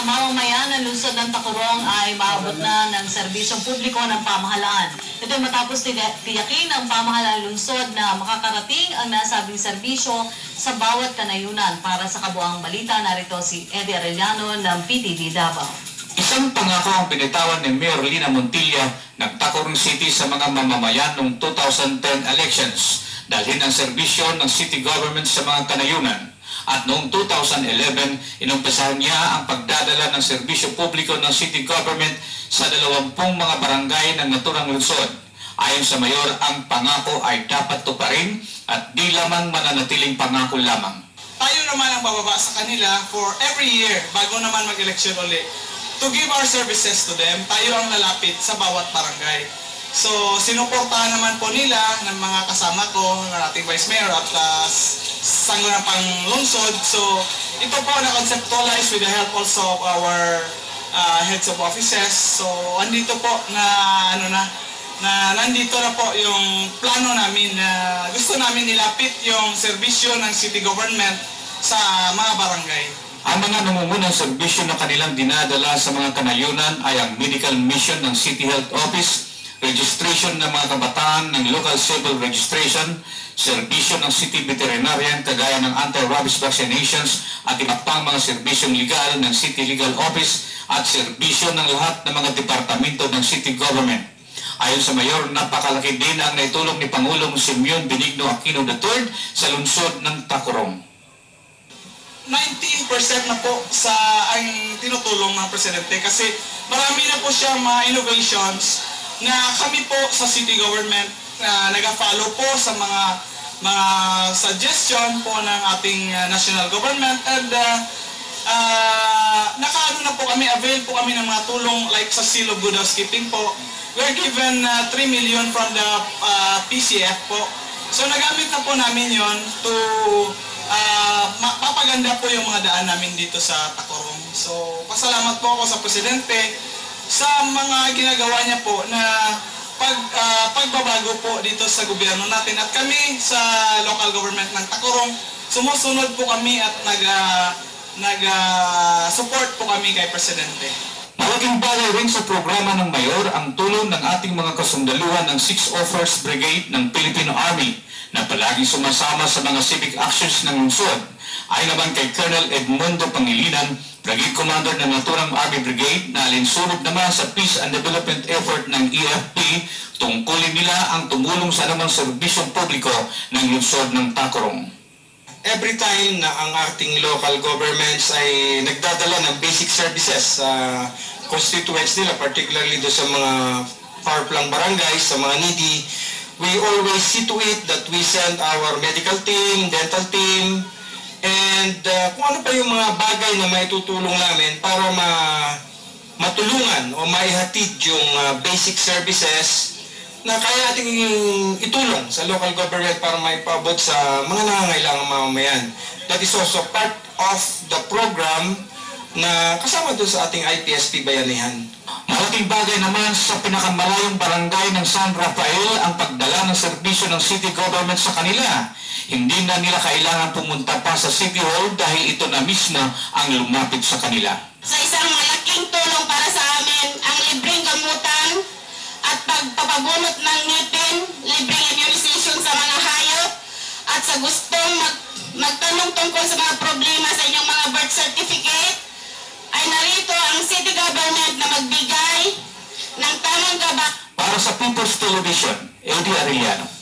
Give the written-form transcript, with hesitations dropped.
mamamayan ng lungsod ng Tacurong ay maabot na ng serbisyong publiko ng pamahalaan. Ito ay matapos tiyakin ng pamahalaan lungsod na makakarating ang nasabing serbisyo sa bawat kanayunan. Para sa kabuang balita, narito si Eddie Arellano ng PTV Davao. Isang pangako ang binitawan ni Mayor Lina Montilla ng Tacurong City sa mga mamamayan noong 2010 elections, dalhin ang serbisyo ng city government sa mga kanayunan. At noong 2011, inumpisahan niya ang pagdadala ng serbisyo publiko ng city government sa 20 mga barangay ng naturang lungsod. Ayon sa mayor, ang pangako ay dapat tuparin at di lamang mananatiling pangako lamang. Tayo naman ang bababa sa kanila for every year bago naman mag-election ulit. To give our services to them, tayo ang lalapit sa bawat barangay. So, sinuportahan naman po nila ng mga kasama ko, ng ating Vice Mayor at sangguniang lungsod. So, ito po na-conceptualize with the help also of our heads of offices. So, andito po nandito na po yung plano namin na gusto namin nilapit yung serbisyo ng city government sa mga barangay. Ang mga nangungunang serbisyo na kanilang dinadala sa mga kanayunan ay ang medical mission ng City Health Office, registration ng mga kabataan ng local civil registration, serbisyo ng city veterinarian kagaya ng anti-rabies vaccinations at iba pang mga serbisyong legal ng City Legal Office at serbisyo ng lahat ng mga departamento ng city government. Ayon sa mayor, napakalaki din ang naitulong ni Pangulong Simeon Benigno Aquino III sa lungsod ng Tacurong. 19% na po sa ang tinutulong ng Presidente kasi marami na po siya mga innovations na kami po sa city government nag-follow po sa mga suggestion po ng ating national government and nakaano na po kami, avail po kami ng mga tulong like sa Seal of Good Housekeeping po. We're given 3 million from the PCF po. So nagamit na po namin yon to mapapaganda po yung mga daan namin dito sa Tacurong. So pasalamat po ako sa Presidente sa mga ginagawa niya po na pagbabago po dito sa gobyerno natin. At kami sa local government ng Tacurong, sumusunod po kami at nag-support po kami kay Presidente. Malaking bagay rin sa programa ng Mayor ang tulong ng ating mga kasundaluhan ng 601st Brigade ng Philippine Army na palaging sumasama sa mga civic actions ng lungsod. Ay naman kay Colonel Edmundo Pangilinan, Brigade Commander ng Naturang Army Brigade na alinsunod naman sa peace and development effort ng EFP, tungkulin nila ang tumulong sa namang serbisyong publiko ng lungsod ng Tacurong. Every time na ang ating local governments ay nagdadala ng basic services sa constituents nila, particularly do sa mga far-flung barangays, sa mga needy, we always see to it that we send our medical team, dental team, and kung ano pa yung mga bagay na maitutulong namin para matulungan o maihatid yung basic services na kaya natin itulong sa local government para maipaabot sa mga nangangailangang mamamayan. That is also part of the program na kasama doon sa ating IPSP Bayanihan. Malaking bagay naman sa pinakamalayong barangay ng San Rafael ang pagdala ng serbisyo ng city government sa kanila. Hindi na nila kailangan pumunta pa sa City Hall dahil ito na mismo ang lumapit sa kanila. Sa isang malaking tulong para sa amin ang libreng gamutan at pagpapabunot ng ngipin, libreng immunization sa mga hayop at sa gustong magtanong tungkol sa mga problema sa inyong mga birth certificate ay narito ang city government na magbigay ng tamang gabay. Para sa People's Television, Eddie Arellano.